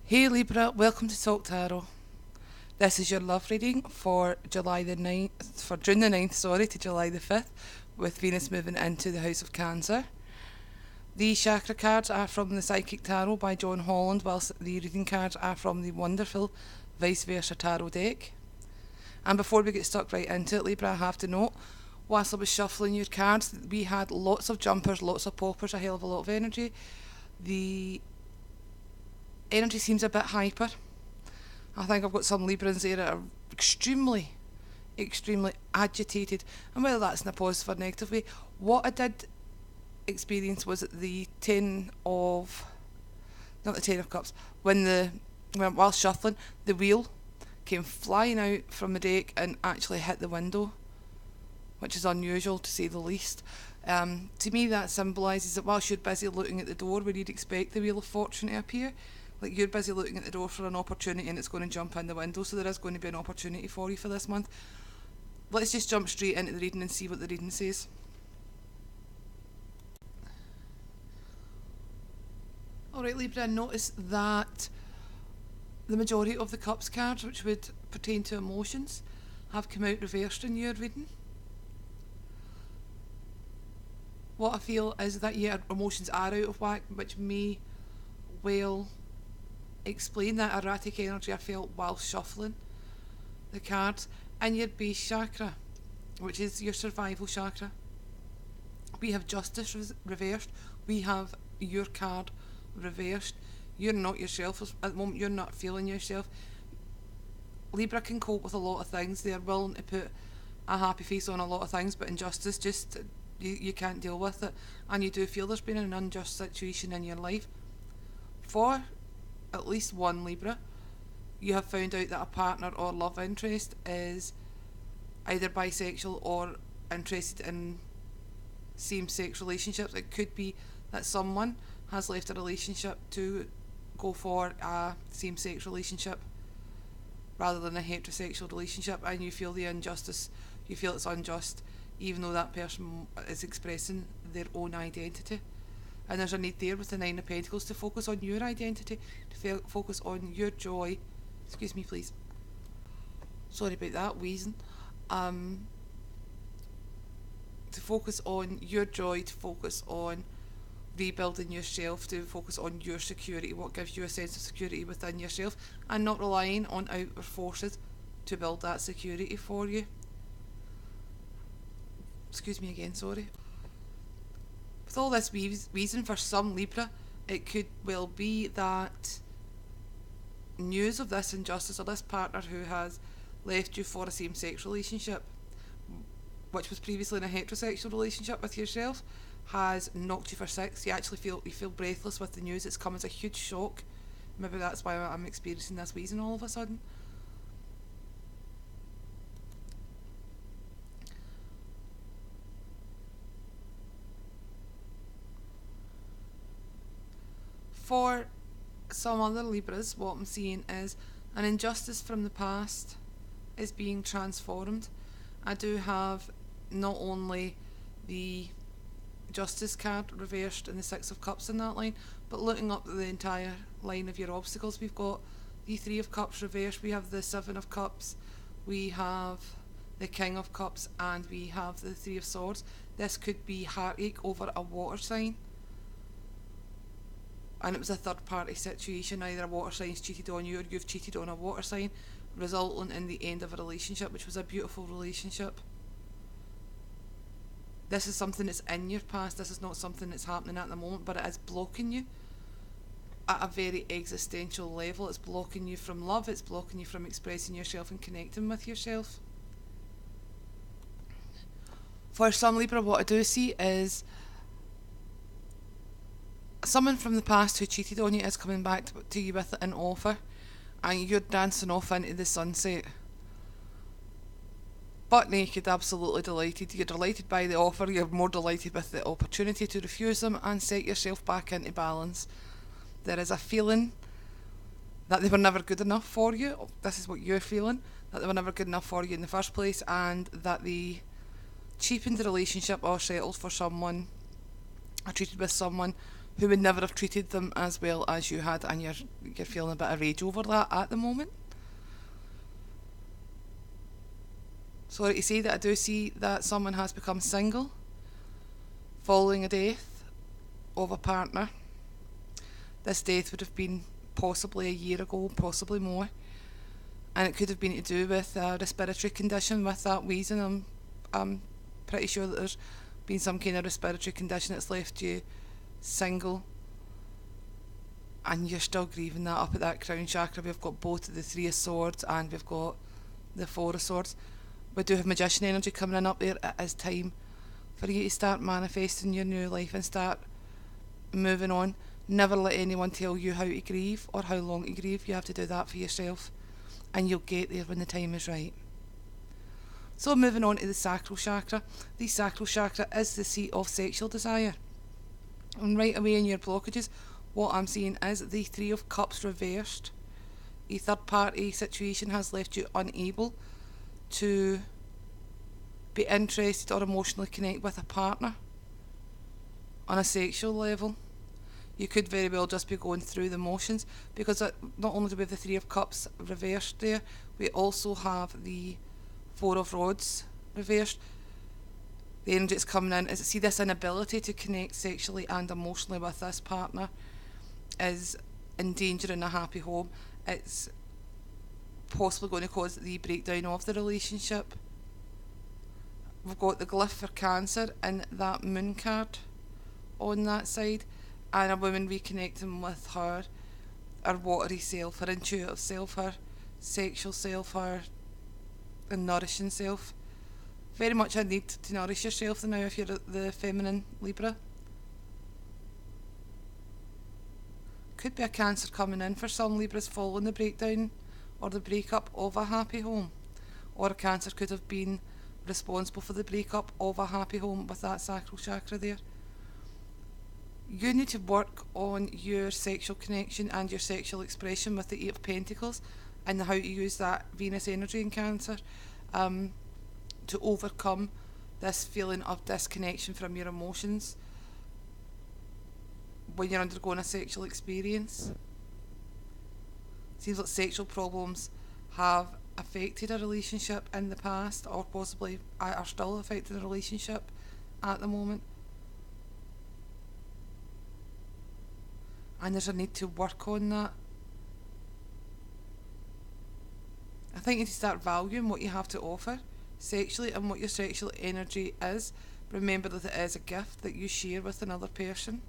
Hey Libra, welcome to Talk Tarot. This is your love reading for June the 9th, to July the 5th, with Venus moving into the House of Cancer. The chakra cards are from the Psychic Tarot by John Holland, whilst the reading cards are from the wonderful Vice Versa Tarot deck. And before we get stuck right into it, Libra, I have to note, whilst I was shuffling your cards, we had lots of jumpers, lots of poppers, a hell of a lot of energy. The energy seems a bit hyper. I think I've got some Librans there that are extremely agitated, and whether that's in a positive or negative way. What I did experience was at the not the Ten of Cups, while shuffling, the wheel came flying out from the deck and actually hit the window, which is unusual to say the least. To me, that symbolises that whilst you're busy looking at the door where you'd expect the Wheel of Fortune to appear, like you're busy looking at the door for an opportunity and it's going to jump in the window, so there is going to be an opportunity for you for this month. Let's just jump straight into the reading and see what the reading says. Alright Libra, notice that the majority of the Cups cards, which would pertain to emotions, have come out reversed in your reading. What I feel is that your emotions are out of whack, which may well explain that erratic energy I felt while shuffling the cards. In your base chakra, which is your survival chakra, we have Justice reversed. We have your card reversed. You're not yourself at the moment. You're not feeling yourself. Libra can cope with a lot of things. They're willing to put a happy face on a lot of things, but injustice, just you can't deal with it, and you do feel there's been an unjust situation in your life. For at least one Libra, you have found out that a partner or love interest is either bisexual or interested in same-sex relationships. It could be that someone has left a relationship to go for a same-sex relationship rather than a heterosexual relationship, and you feel the injustice, you feel it's unjust, even though that person is expressing their own identity. And there's a need there with the Nine of Pentacles to focus on your identity, to focus on your joy. Excuse me, please. Sorry about that, wheezing. To focus on your joy, to focus on rebuilding yourself, to focus on your security, what gives you a sense of security within yourself, and not relying on outer forces to build that security for you. Excuse me again, sorry. With all this reason, for some Libra, it could well be that news of this injustice or this partner who has left you for a same-sex relationship, which was previously in a heterosexual relationship with yourself, has knocked you for six. You feel breathless with the news. It's come as a huge shock. Maybe that's why I'm experiencing this wheezing all of a sudden. For some other Libras, what I'm seeing is an injustice from the past is being transformed. I do have not only the Justice card reversed and the Six of Cups in that line, but looking up the entire line of your obstacles, we've got the Three of Cups reversed, we have the Seven of Cups, we have the King of Cups, and we have the Three of Swords. This could be heartache over a water sign. And it was a third party situation, either a water sign's cheated on you or you've cheated on a water sign, resulting in the end of a relationship, which was a beautiful relationship. This is something that's in your past, this is not something that's happening at the moment, but it is blocking you at a very existential level. It's blocking you from love, it's blocking you from expressing yourself and connecting with yourself. For some Libra, what I do see is someone from the past who cheated on you is coming back to you with an offer, and you're dancing off into the sunset. Butt naked, absolutely delighted. You're delighted by the offer, you're more delighted with the opportunity to refuse them and set yourself back into balance. There is a feeling that they were never good enough for you. This is what you're feeling, that they were never good enough for you in the first place, and that they cheapened the relationship or settled for someone, or treated with someone who would never have treated them as well as you had, and you're feeling a bit of rage over that at the moment. Sorry to say that I do see that someone has become single following a death of a partner. This death would have been possibly a year ago, possibly more, and it could have been to do with a respiratory condition with that wheezing. I'm pretty sure that there's been some kind of respiratory condition that's left you single, and you're still grieving that up at that crown chakra. We've got both the Three of Swords and we've got the Four of Swords. We do have Magician energy coming in up there. It is time for you to start manifesting your new life and start moving on. Never let anyone tell you how to grieve or how long to grieve. You have to do that for yourself, and you'll get there when the time is right. So moving on to the sacral chakra. The sacral chakra is the seat of sexual desire. And right away in your blockages, what I'm seeing is the Three of Cups reversed. A third party situation has left you unable to be interested or emotionally connect with a partner on a sexual level. You could very well just be going through the motions, because not only do we have the Three of Cups reversed there, we also have the Four of Rods reversed. The energy that's coming in is, see, this inability to connect sexually and emotionally with this partner is endangering a happy home. It's possibly going to cause the breakdown of the relationship. We've got the glyph for Cancer and that moon card on that side, and a woman reconnecting with her watery self, her intuitive self, her sexual self, her nourishing self. Very much a need to nourish yourself now if you're the feminine Libra. Could be a Cancer coming in for some Libras following the breakdown or the breakup of a happy home, or a Cancer could have been responsible for the breakup of a happy home with that sacral chakra there. You need to work on your sexual connection and your sexual expression with the Eight of Pentacles, and how to use that Venus energy in Cancer to overcome this feeling of disconnection from your emotions when you're undergoing a sexual experience. Seems like sexual problems have affected a relationship in the past, or possibly are still affecting a relationship at the moment. And there's a need to work on that. I think you need to start valuing what you have to offer sexually and what your sexual energy is. Remember that it is a gift that you share with another person.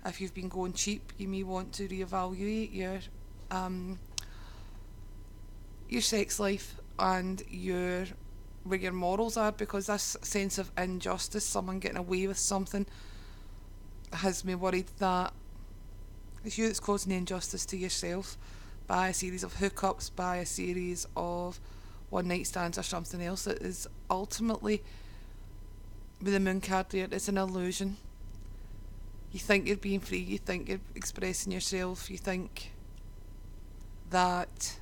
If you've been going cheap, you may want to reevaluate your sex life and where your morals are, because this sense of injustice, someone getting away with something, has me worried that it's you that's causing the injustice to yourself by a series of hookups, by a series of one night stands or something else that is ultimately, with the moon card there, it's an illusion. You think you're being free, you think you're expressing yourself, you think that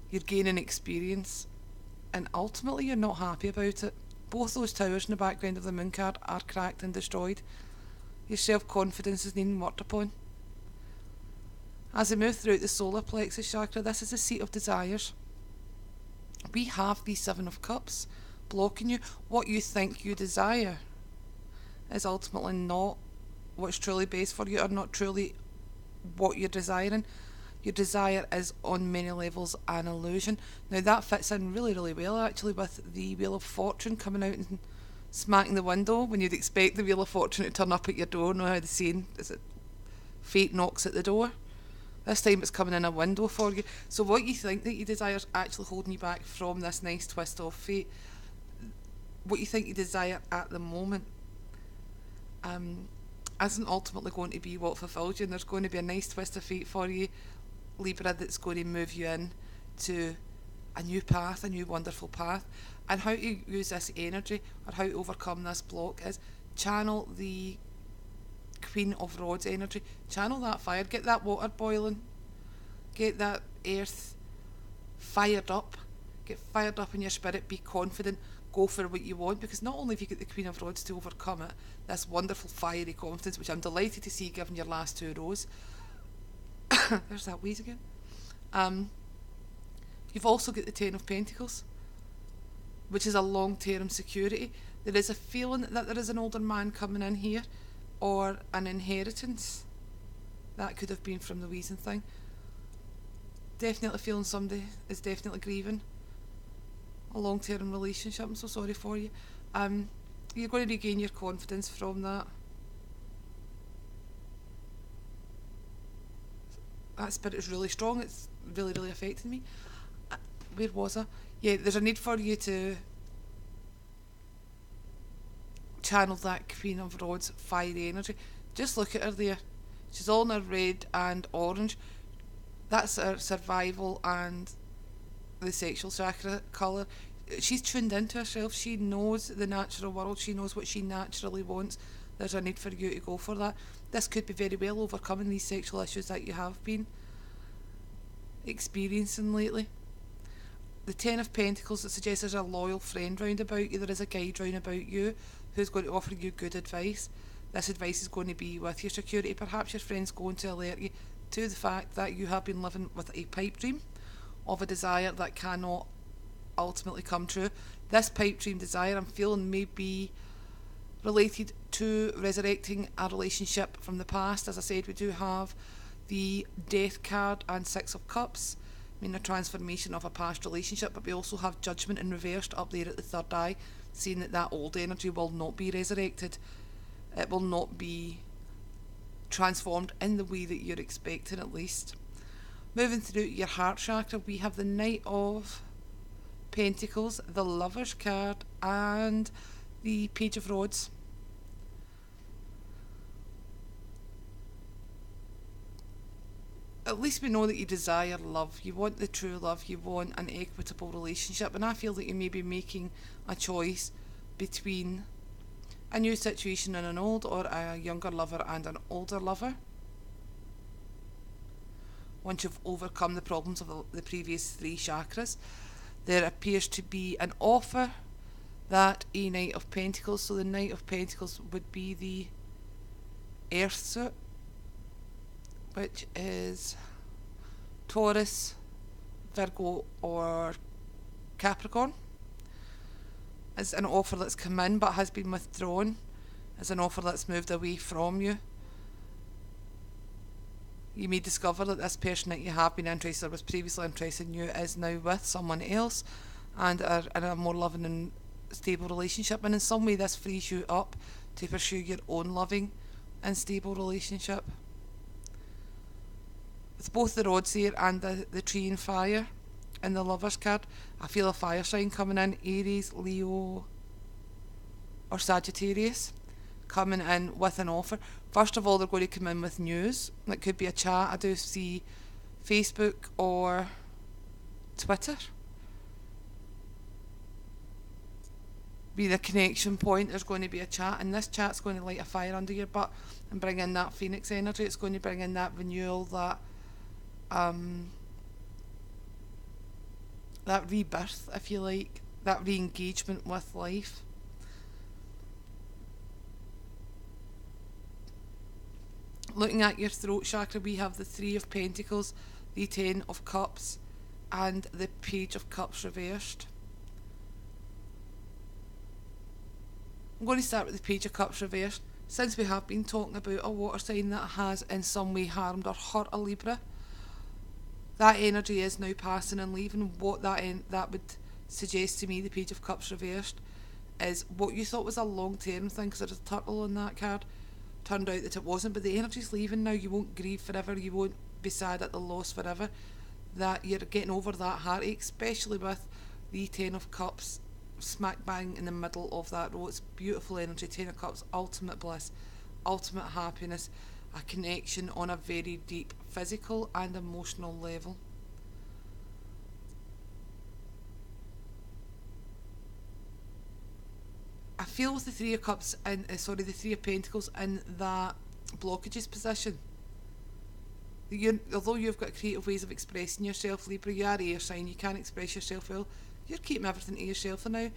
you're gaining experience, and ultimately you're not happy about it. Both those towers in the background of the moon card are cracked and destroyed. Your self-confidence is needing worked upon. As we move throughout the solar plexus chakra, this is the seat of desires. We have the Seven of Cups blocking you. What you think you desire is ultimately not what's truly best for you, or not truly what you're desiring. Your desire is on many levels an illusion. Now that fits in really, really well actually with the Wheel of Fortune coming out and smacking the window when you'd expect the Wheel of Fortune to turn up at your door. Know how the saying is, it fate knocks at the door? This time it's coming in a window for you. So what you think that you desire is actually holding you back from this nice twist of fate. What you think you desire at the moment isn't ultimately going to be what fulfills you, and there's going to be a nice twist of fate for you, Libra, that's going to move you in to a new path, a new wonderful path. And how to use this energy, or how to overcome this block, is channel the Queen of Rods energy. Channel that fire, get that water boiling, get that earth fired up, get fired up in your spirit, be confident, go for what you want, because not only have you got the Queen of Rods to overcome it, this wonderful fiery confidence, which I'm delighted to see given your last two rows. There's that wheeze again. You've also got the Ten of Pentacles, which is a long-term security. There is a feeling that there is an older man coming in here, or an inheritance. That could have been from the wheezing thing. Definitely feeling somebody is definitely grieving a long-term relationship. I'm so sorry for you. You're going to regain your confidence from that. That spirit is really strong. It's really, really affecting me. Where was I? Yeah, there's a need for you to channel that Queen of Rods fiery energy. Just look at her there. She's all in her red and orange. That's her survival and the sexual chakra colour. She's tuned into herself. She knows the natural world. She knows what she naturally wants. There's a need for you to go for that. This could be very well overcoming these sexual issues that you have been experiencing lately. The Ten of Pentacles, that suggests there's a loyal friend round about you. There is a guide round about you who's going to offer you good advice. This advice is going to be with your security. Perhaps your friend's going to alert you to the fact that you have been living with a pipe dream of a desire that cannot ultimately come true. This pipe dream desire, I'm feeling, may be related to resurrecting a relationship from the past. As I said, we do have the Death card and Six of Cups, I mean a transformation of a past relationship, but we also have Judgment in reversed up there at the third eye, saying that that old energy will not be resurrected. It will not be transformed in the way that you're expecting, at least. Moving through your heart chakra, we have the Knight of Pentacles, the Lover's card, and the Page of Rods. At least we know that you desire love. You want the true love. You want an equitable relationship. And I feel that you may be making a choice between a new situation and an old, or a younger lover and an older lover. Once you've overcome the problems of the previous three chakras, there appears to be an offer that a Knight of Pentacles, so the Knight of Pentacles would be the Earth suit, which is Taurus, Virgo or Capricorn. Is an offer that's come in but has been withdrawn. Is an offer that's moved away from you. You may discover that this person that you have been interested or was previously interested in you is now with someone else and are in a more loving and stable relationship, and in some way this frees you up to pursue your own loving and stable relationship. With both the rods here and the tree and fire in the Lover's card, I feel a fire sign coming in, Aries, Leo or Sagittarius, coming in with an offer. First of all, they're going to come in with news. It could be a chat. I do see Facebook or Twitter be the connection point. There's going to be a chat, and this chat's going to light a fire under your butt and bring in that phoenix energy. It's going to bring in that renewal, that rebirth, if you like, that re-engagement with life. Looking at your throat chakra, we have the Three of Pentacles, the Ten of Cups, and the Page of Cups reversed. I'm going to start with the Page of Cups reversed. Since we have been talking about a water sign that has in some way harmed or hurt a Libra, that energy is now passing and leaving. What that would suggest to me, the Page of Cups reversed, is what you thought was a long-term thing, because there's a turtle on that card, turned out that it wasn't, but the energy's leaving now. You won't grieve forever, you won't be sad at the loss forever, that you're getting over that heartache, especially with the Ten of Cups smack bang in the middle of that row. It's beautiful energy. Ten of Cups, ultimate bliss, ultimate happiness, a connection on a very deep physical and emotional level. I feel with the Three of Cups and the Three of Pentacles in that blockages position. Although you've got creative ways of expressing yourself, Libra, you are air sign, you can't express yourself well. You're keeping everything to yourself for now.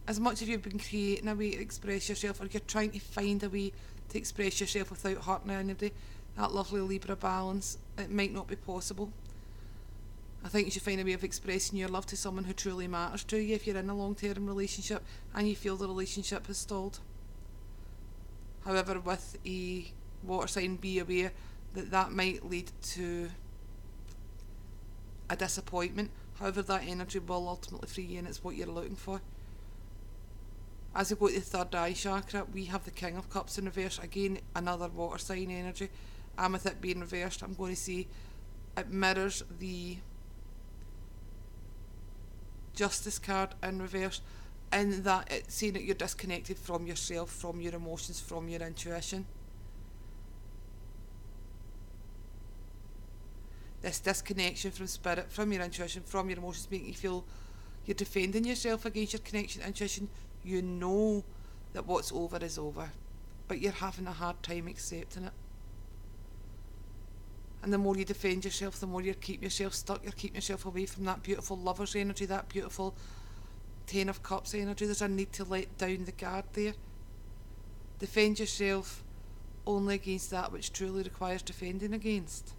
as much as you've been creating a way to express yourself, or you're trying to find a way to express yourself without hurting anybody, that lovely Libra balance, it might not be possible. I think you should find a way of expressing your love to someone who truly matters to you if you're in a long-term relationship and you feel the relationship has stalled. However, with a water sign, be aware that that might lead to a disappointment. However, that energy will ultimately free you, and it's what you're looking for. As we go to the third eye chakra, we have the King of Cups in reverse. Again, another water sign energy. And with it being reversed, I'm going to say it mirrors the Justice card in reverse, in that it's saying that you're disconnected from yourself, from your emotions, from your intuition. This disconnection from spirit, from your intuition, from your emotions, making you feel you're defending yourself against your connection to intuition. You know that what's over is over, but you're having a hard time accepting it. And the more you defend yourself, the more you keep yourself stuck, you're keeping yourself away from that beautiful lover's energy, that beautiful Ten of Cups energy. There's a need to let down the guard there. Defend yourself only against that which truly requires defending against.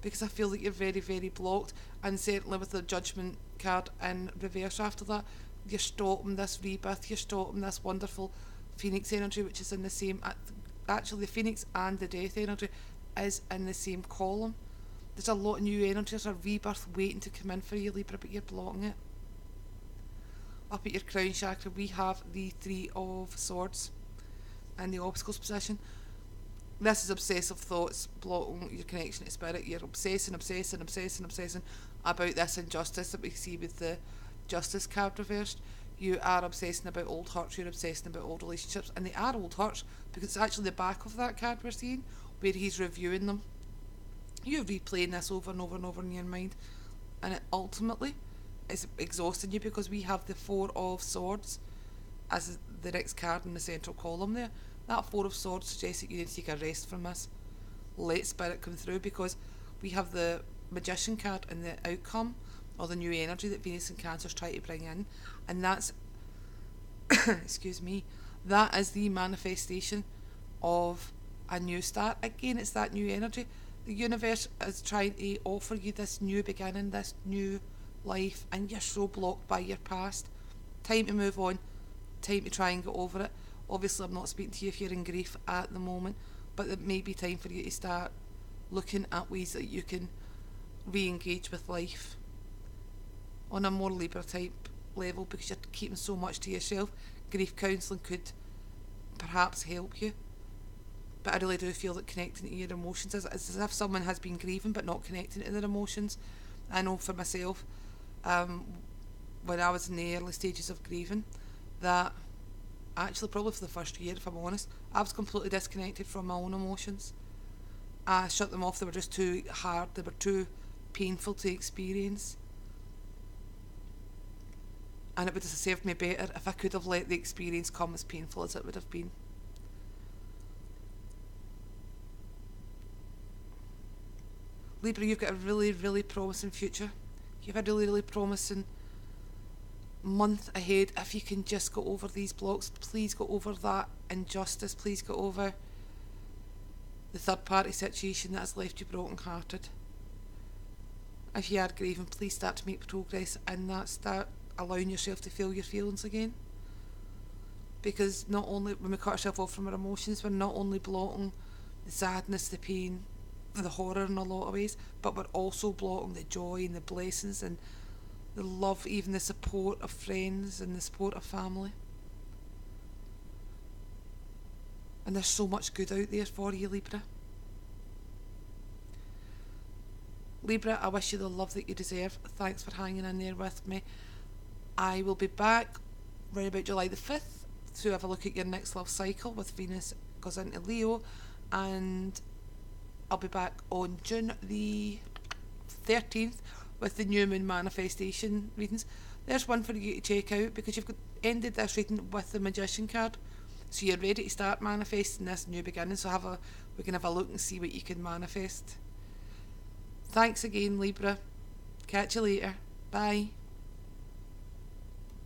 Because I feel that you're very, very blocked, and certainly with the Judgment card in reverse after that, you're stopping this rebirth, you're stopping this wonderful Phoenix energy, which is in the same, actually the Phoenix and the Death energy is in the same column. There's a lot of new energy, there's a rebirth waiting to come in for you, Libra, but you're blocking it. Up at your crown chakra, we have the Three of Swords in the obstacles position. This is obsessive thoughts blocking your connection to spirit. You're obsessing about this injustice that we see with the Justice card reversed. You are obsessing about old hurts, you're obsessing about old relationships, and they are old hurts because it's actually the back of that card we're seeing where he's reviewing them. You're replaying this over and over and over in your mind, and it ultimately is exhausting you because we have the Four of Swords as the next card in the central column there. That Four of Swords suggests that you need to take a rest from this. Let spirit come through, because we have the Magician card in the outcome, or the new energy that Venus and Cancer's trying to bring in, and that's excuse me, that is the manifestation of a new start. Again, it's that new energy. The universe is trying to offer you this new beginning, this new life, and you're so blocked by your past. Time to move on, time to try and get over it. Obviously, I'm not speaking to you if you're in grief at the moment, but it may be time for you to start looking at ways that you can re-engage with life on a more Libra type level, because you're keeping so much to yourself. Grief counselling could perhaps help you, but I really do feel that connecting to your emotions is as if someone has been grieving but not connecting to their emotions. I know for myself, when I was in the early stages of grieving, that actually probably for the first year, if I'm honest, I was completely disconnected from my own emotions. I shut them off. They were just too hard, they were too painful to experience, and it would have served me better if I could have let the experience come as painful as it would have been. Libra, you've got a really, really promising future. You've a really, really promising month ahead. If you can just go over these blocks, please go over that injustice, please go over the third party situation that has left you broken hearted. If you are grieving, please start to make progress in that. Start allowing yourself to feel your feelings again, because not only when we cut ourselves off from our emotions, we're not only blocking the sadness, the pain, the horror in a lot of ways, but we're also blocking the joy and the blessings and the love, even the support of friends and the support of family. And there's so much good out there for you, Libra. Libra, I wish you the love that you deserve. Thanks for hanging in there with me. I will be back around about July the 5th to have a look at your next love cycle with Venus goes into Leo, and I'll be back on June the 13th with the new moon manifestation readings. There's one for you to check out, because you've ended this reading with the Magician card, so you're ready to start manifesting this new beginning. So we can have a look and see what you can manifest. Thanks again, Libra. Catch you later. Bye.